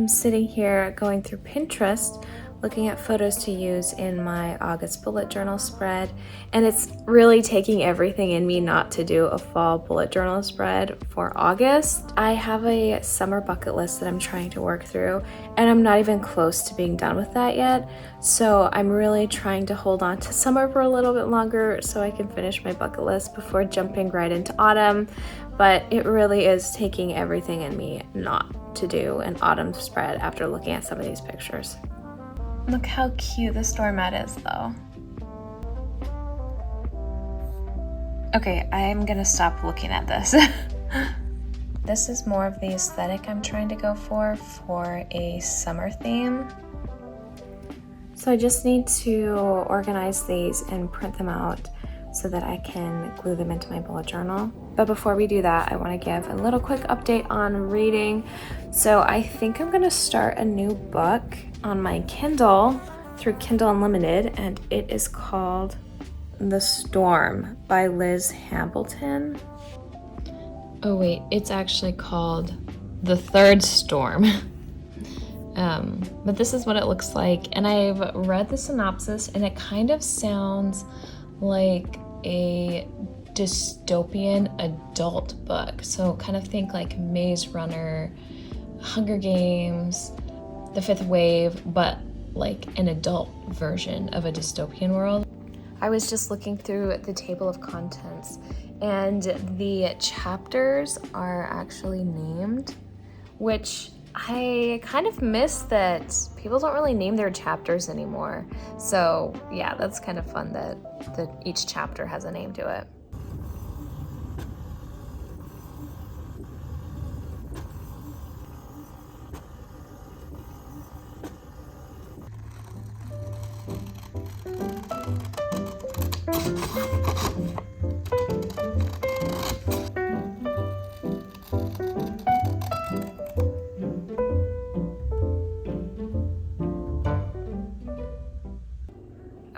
I'm sitting here going through Pinterest, looking at photos to use in my August bullet journal spread, and it's really taking everything in me not to do a fall bullet journal spread for August. I have a summer bucket list that I'm trying to work through, and I'm not even close to being done with that yet, so I'm really trying to hold on to summer for a little bit longer so I can finish my bucket list before jumping right into autumn. But it really is taking everything in me not to do an autumn spread after looking at some of these pictures. Look how cute this doormat is though. Okay, I'm gonna stop looking at this. This is more of the aesthetic I'm trying to go for a summer theme. So I just need to organize these and print them out so that I can glue them into my bullet journal. But before we do that, I want to give a little quick update on reading. So I think I'm gonna start a new book on my Kindle through Kindle Unlimited, and it is called The Storm by Liz Hambleton. Oh wait, it's actually called The Third Storm. But this is what it looks like, and I've read the synopsis and it kind of sounds like a dystopian adult book. So kind of think like Maze Runner, Hunger Games, The Fifth Wave, but like an adult version of a dystopian world. I was just looking through the table of contents, and the chapters are actually named, which I kind of miss that people don't really name their chapters anymore. So yeah, that's kind of fun that each chapter has a name to it.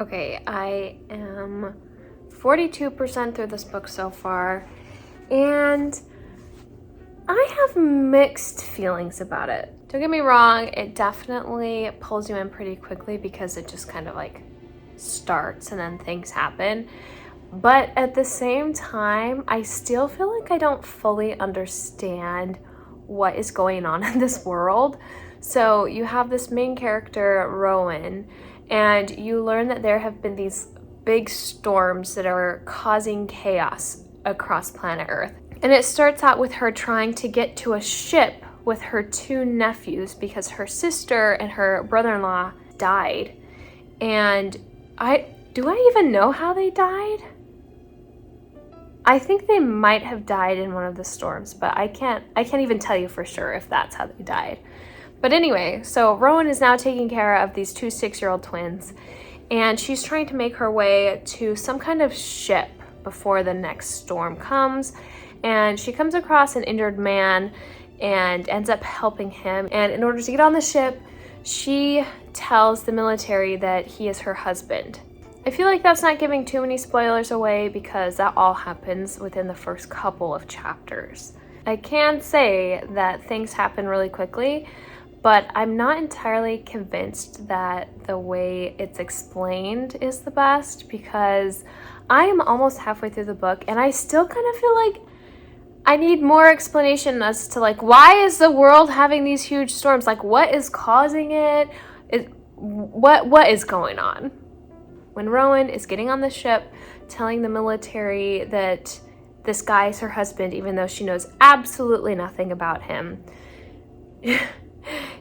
Okay, I am 42% through this book so far, and I have mixed feelings about it. Don't get me wrong, it definitely pulls you in pretty quickly because it just kind of like starts and then things happen. But at the same time, I still feel like I don't fully understand what is going on in this world. So you have this main character, Rowan, and you learn that there have been these big storms that are causing chaos across planet Earth. And it starts out with her trying to get to a ship with her two nephews because her sister and her brother-in-law died. And do I even know how they died? I think they might have died in one of the storms, but I can't even tell you for sure if that's how they died. But anyway, so Rowan is now taking care of these two 6-year-old twins, and she's trying to make her way to some kind of ship before the next storm comes. And she comes across an injured man and ends up helping him. And in order to get on the ship, she tells the military that he is her husband. I feel like that's not giving too many spoilers away because that all happens within the first couple of chapters. I can say that things happen really quickly, but I'm not entirely convinced that the way it's explained is the best, because I am almost halfway through the book and I still kind of feel like I need more explanation as to like, why is the world having these huge storms? Like, what is causing it? What is going on? When Rowan is getting on the ship, telling the military that this guy is her husband, even though she knows absolutely nothing about him,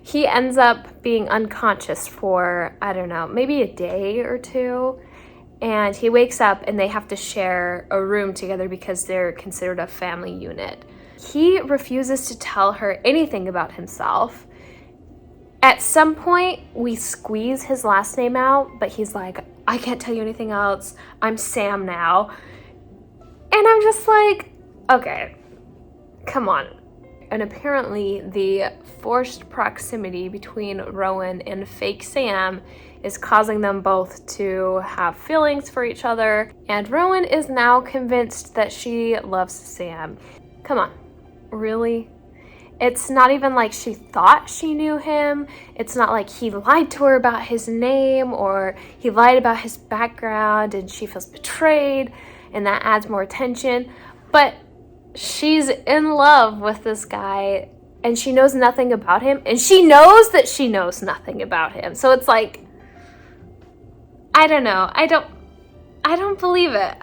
he ends up being unconscious for, I don't know, maybe a day or two. And he wakes up and they have to share a room together because they're considered a family unit. He refuses to tell her anything about himself. At some point, we squeeze his last name out, but he's like, I can't tell you anything else. I'm Sam now. And I'm just like, okay, come on. And apparently the forced proximity between Rowan and fake Sam is causing them both to have feelings for each other. And Rowan is now convinced that she loves Sam. Come on, really? It's not even like she thought she knew him. It's not like he lied to her about his name or he lied about his background and she feels betrayed and that adds more tension. But she's in love with this guy and she knows nothing about him, and she knows that she knows nothing about him. So it's like, I don't know. I don't believe it.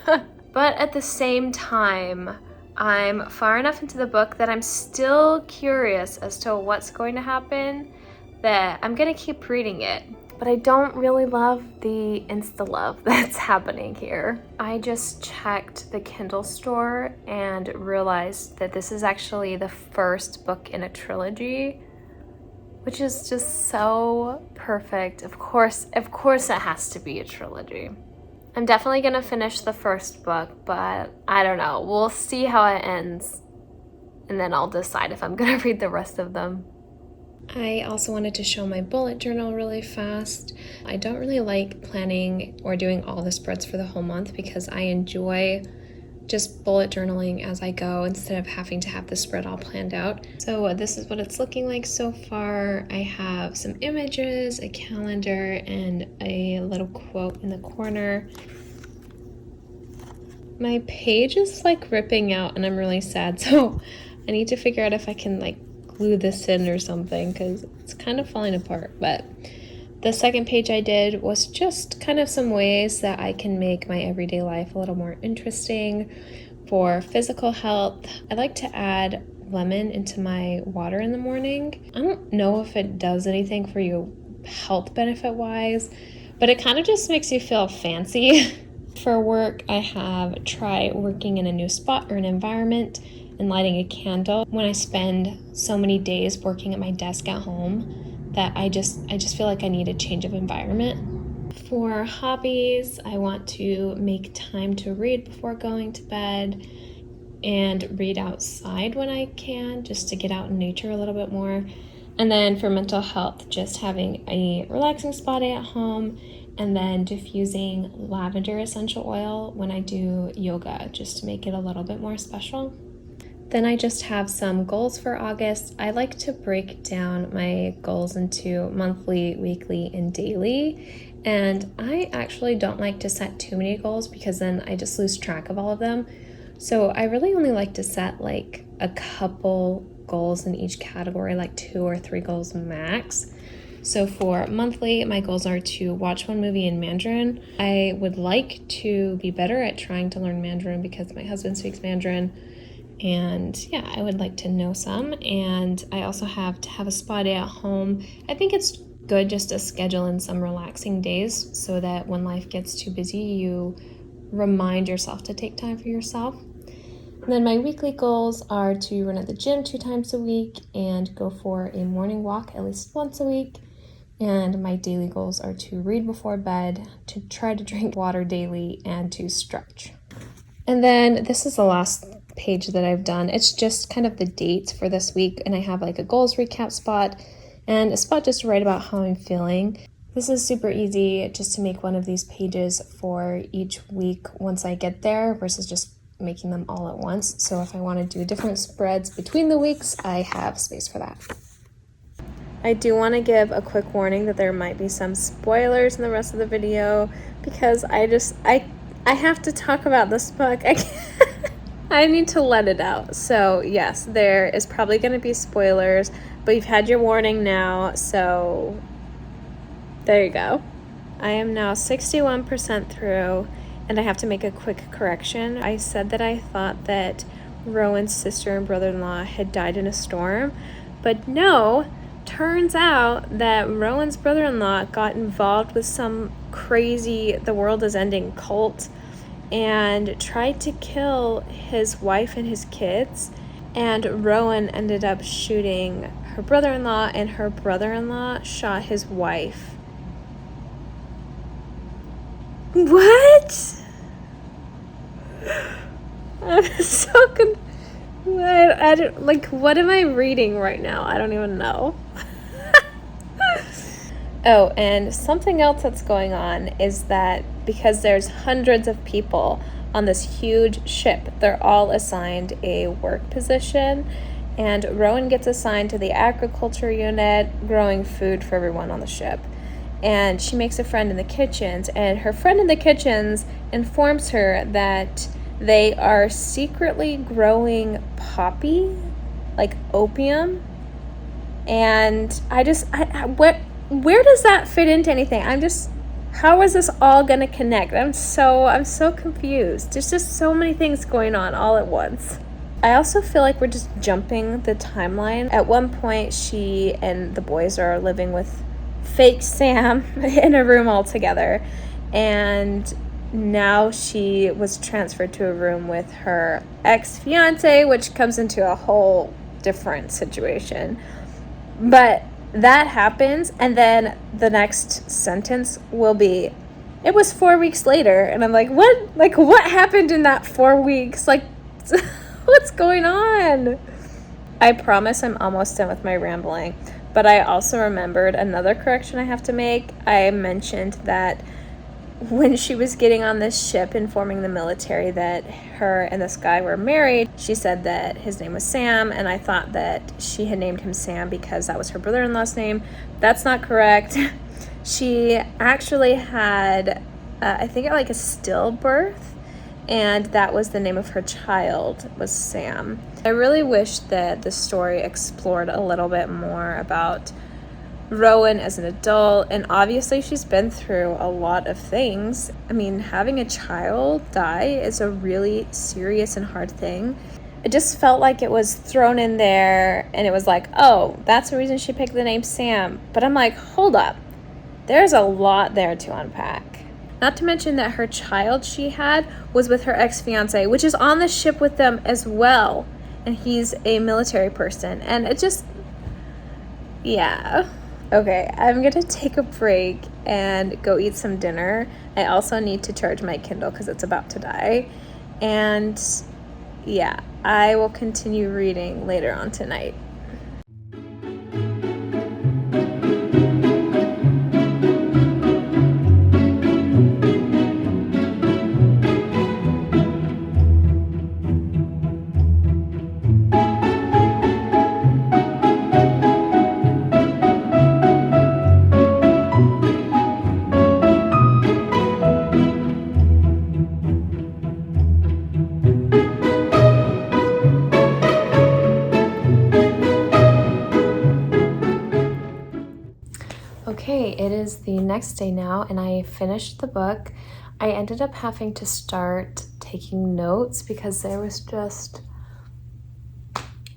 But at the same time, I'm far enough into the book that I'm still curious as to what's going to happen, that I'm going to keep reading it. But I don't really love the insta-love that's happening here. I just checked the Kindle store and realized that this is actually the first book in a trilogy, which is just so perfect. Of course it has to be a trilogy. I'm definitely gonna finish the first book, but I don't know. We'll see how it ends, and then I'll decide if I'm gonna read the rest of them. I also wanted to show my bullet journal really fast. I don't really like planning or doing all the spreads for the whole month because I enjoy just bullet journaling as I go instead of having to have the spread all planned out. So this is what it's looking like so far. I have some images, a calendar, and a little quote in the corner. My page is like ripping out and I'm really sad, so I need to figure out if I can like glue this in or something because it's kind of falling apart. But the second page I did was just kind of some ways that I can make my everyday life a little more interesting. For physical health, I like to add lemon into my water in the morning. I don't know if it does anything for you health benefit wise, but it kind of just makes you feel fancy. For work, I have tried working in a new spot or an environment and lighting a candle. When I spend so many days working at my desk at home, that I just feel like I need a change of environment. For hobbies, I want to make time to read before going to bed and read outside when I can, just to get out in nature a little bit more. And then for mental health, just having a relaxing spa day at home and then diffusing lavender essential oil when I do yoga, just to make it a little bit more special. Then I just have some goals for August. I like to break down my goals into monthly, weekly, and daily. And I actually don't like to set too many goals because then I just lose track of all of them. So I really only like to set like a couple goals in each category, like 2 or 3 goals max. So for monthly, my goals are to watch one movie in Mandarin. I would like to be better at trying to learn Mandarin because my husband speaks Mandarin. And yeah, I would like to know some. And I also have to have a spa day at home. I think it's good just to schedule in some relaxing days so that when life gets too busy, you remind yourself to take time for yourself. And then my weekly goals are to run at the gym 2 times a week and go for a morning walk at least once a week. And my daily goals are to read before bed, to try to drink water daily, and to stretch. And then this is the last page that I've done. It's just kind of the dates for this week, and I have like a goals recap spot and a spot just to write about how I'm feeling. This is super easy just to make one of these pages for each week once I get there versus just making them all at once. So if I want to do different spreads between the weeks, I have space for that. I do want to give a quick warning that there might be some spoilers in the rest of the video because I have to talk about this book. I need to let it out. So yes, there is probably going to be spoilers, but you've had your warning now, so there you go. I am now 61% through, and I have to make a quick correction. I said that I thought that Rowan's sister and brother-in-law had died in a storm, but no, turns out that Rowan's brother-in-law got involved with some crazy the world is ending cult and tried to kill his wife and his kids, and Rowan ended up shooting her brother-in-law, and her brother-in-law shot his wife. What? I'm so confused. I don't, like, what am I reading right now? I don't even know. Oh, and something else that's going on is that because there's hundreds of people on this huge ship, they're all assigned a work position. and Rowan gets assigned to the agriculture unit, growing food for everyone on the ship. And she makes a friend in the kitchens, and her friend in the kitchens informs her that they are secretly growing poppy, like opium. And where does that fit into anything? How is this all gonna connect? I'm so confused. There's just so many things going on all at once. I also feel like we're just jumping the timeline. At one point, she and the boys are living with fake Sam in a room all together, and now she was transferred to a room with her ex-fiance, which comes into a whole different situation. But that happens, and then the next sentence will be, it was 4 weeks later, and I'm like, what happened in that 4 weeks? Like, what's going on? I promise I'm almost done with my rambling, but I also remembered another correction I have to make. I mentioned that when she was getting on this ship informing the military that her and this guy were married, she said that his name was Sam, and I thought that she had named him Sam because that was her brother-in-law's name. That's not correct. She actually had, I think, like a stillbirth, and that was the name of her child, was Sam. I really wish that the story explored a little bit more about Rowan as an adult, and obviously she's been through a lot of things. I mean, having a child die is a really serious and hard thing. It just felt like it was thrown in there, and it was like, oh, that's the reason she picked the name Sam. But I'm like, hold up. There's a lot there to unpack. Not to mention that her child she had was with her ex-fiance, which is on the ship with them as well. And he's a military person. And it just, yeah. Okay, I'm gonna take a break and go eat some dinner. I also need to charge my Kindle because it's about to die. And yeah, I will continue reading later on tonight. Okay, it is the next day now, and I finished the book. I ended up having to start taking notes because there was just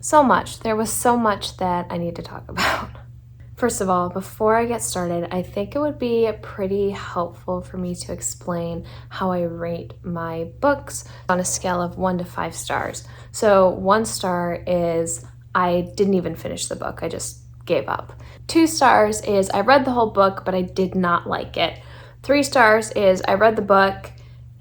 so much. There was so much that I need to talk about. First of all, before I get started, I think it would be pretty helpful for me to explain how I rate my books on a scale of 1 to 5 stars. So 1 star is I didn't even finish the book. I just gave up. 2 stars is I read the whole book, but I did not like it. 3 stars is I read the book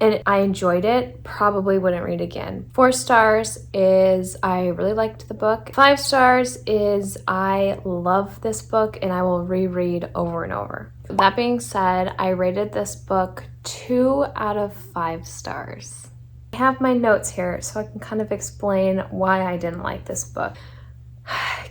and I enjoyed it, probably wouldn't read again. 4 stars is I really liked the book. 5 stars is I love this book and I will reread over and over. That being said, I rated this book 2 out of 5 stars. I have my notes here so I can kind of explain why I didn't like this book.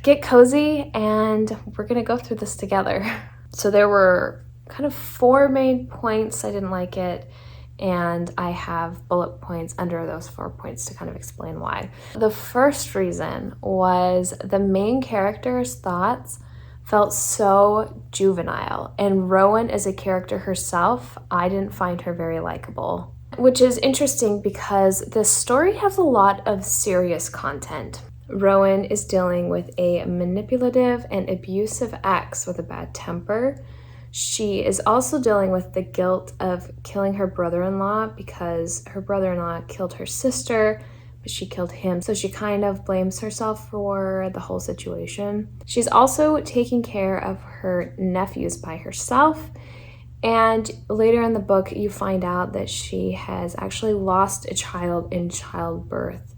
Get cozy and we're gonna go through this together. So there were kind of 4 main points I didn't like it, and I have bullet points under those 4 points to kind of explain why. The first reason was the main character's thoughts felt so juvenile, and Rowan as a character herself, I didn't find her very likable. Which is interesting because this story has a lot of serious content. Rowan is dealing with a manipulative and abusive ex with a bad temper. She is also dealing with the guilt of killing her brother-in-law because her brother-in-law killed her sister, but she killed him. So she kind of blames herself for the whole situation. She's also taking care of her nephews by herself. And later in the book, you find out that she has actually lost a child in childbirth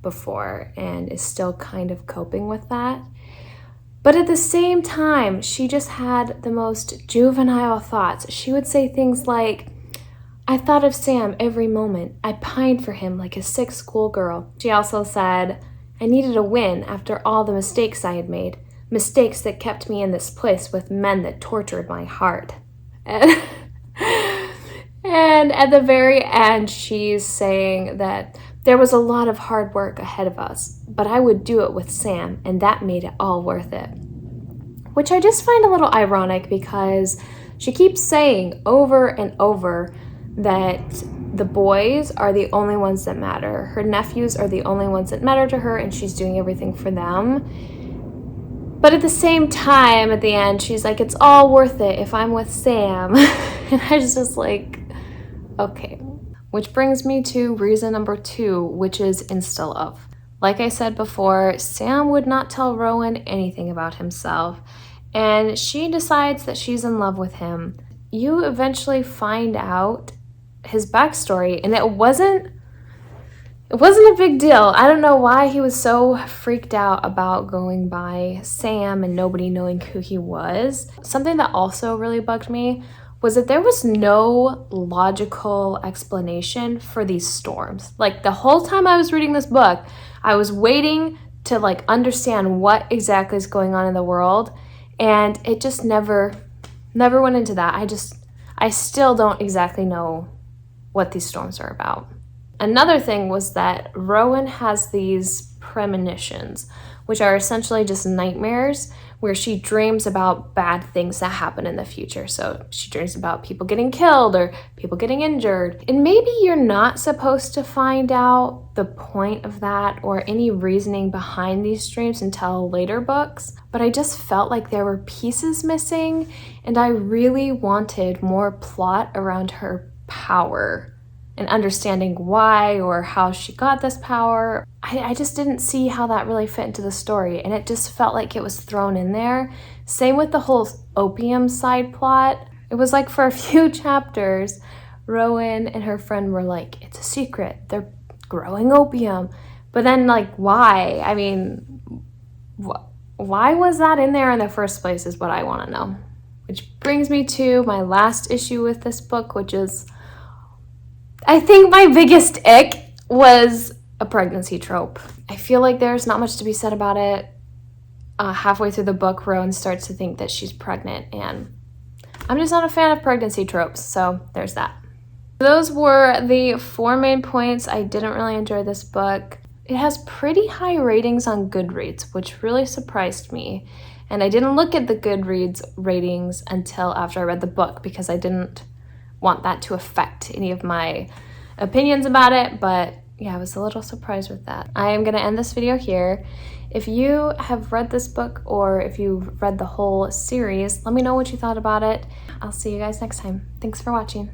before and is still kind of coping with that. But at the same time, she just had the most juvenile thoughts. She would say things like, I thought of Sam every moment. I pined for him like a sick schoolgirl. She also said, I needed a win after all the mistakes I had made. Mistakes that kept me in this place with men that tortured my heart. And at the very end, she's saying that there was a lot of hard work ahead of us, but I would do it with Sam, and that made it all worth it. Which I just find a little ironic because she keeps saying over and over that the boys are the only ones that matter. Her nephews are the only ones that matter to her, and she's doing everything for them. But at the same time, at the end, she's like, it's all worth it if I'm with Sam. And I was just like, okay. Which brings me to reason number 2, which is insta-love. Like I said before, Sam would not tell Rowan anything about himself, and she decides that she's in love with him. You eventually find out his backstory, and it wasn't a big deal. I don't know why he was so freaked out about going by Sam and nobody knowing who he was. Something that also really bugged me was that there was no logical explanation for these storms. Like, the whole time I was reading this book, I was waiting to understand what exactly is going on in the world, and it just never went into that. I still don't exactly know what these storms are about. Another thing was that Rowan has these premonitions, which are essentially just nightmares where she dreams about bad things that happen in the future. So she dreams about people getting killed or people getting injured. And maybe you're not supposed to find out the point of that or any reasoning behind these dreams until later books, but I just felt like there were pieces missing, and I really wanted more plot around her power and understanding why or how she got this power. I just didn't see how that really fit into the story, and it just felt like it was thrown in there. Same with the whole opium side plot. It was like for a few chapters, Rowan and her friend were like, it's a secret, they're growing opium. But then why? I mean, why was that in there in the first place is what I want to know. Which brings me to my last issue with this book, which is, I think my biggest ick was a pregnancy trope. I feel like there's not much to be said about it. Halfway through the book, Rowan starts to think that she's pregnant, and I'm just not a fan of pregnancy tropes, so there's that. Those were the 4 main points. I didn't really enjoy this book. It has pretty high ratings on Goodreads, which really surprised me. And I didn't look at the Goodreads ratings until after I read the book because I didn't want that to affect any of my opinions about it, but yeah, I was a little surprised with that. I am going to end this video here. If you have read this book or if you've read the whole series, let me know what you thought about it. I'll see you guys next time. Thanks for watching.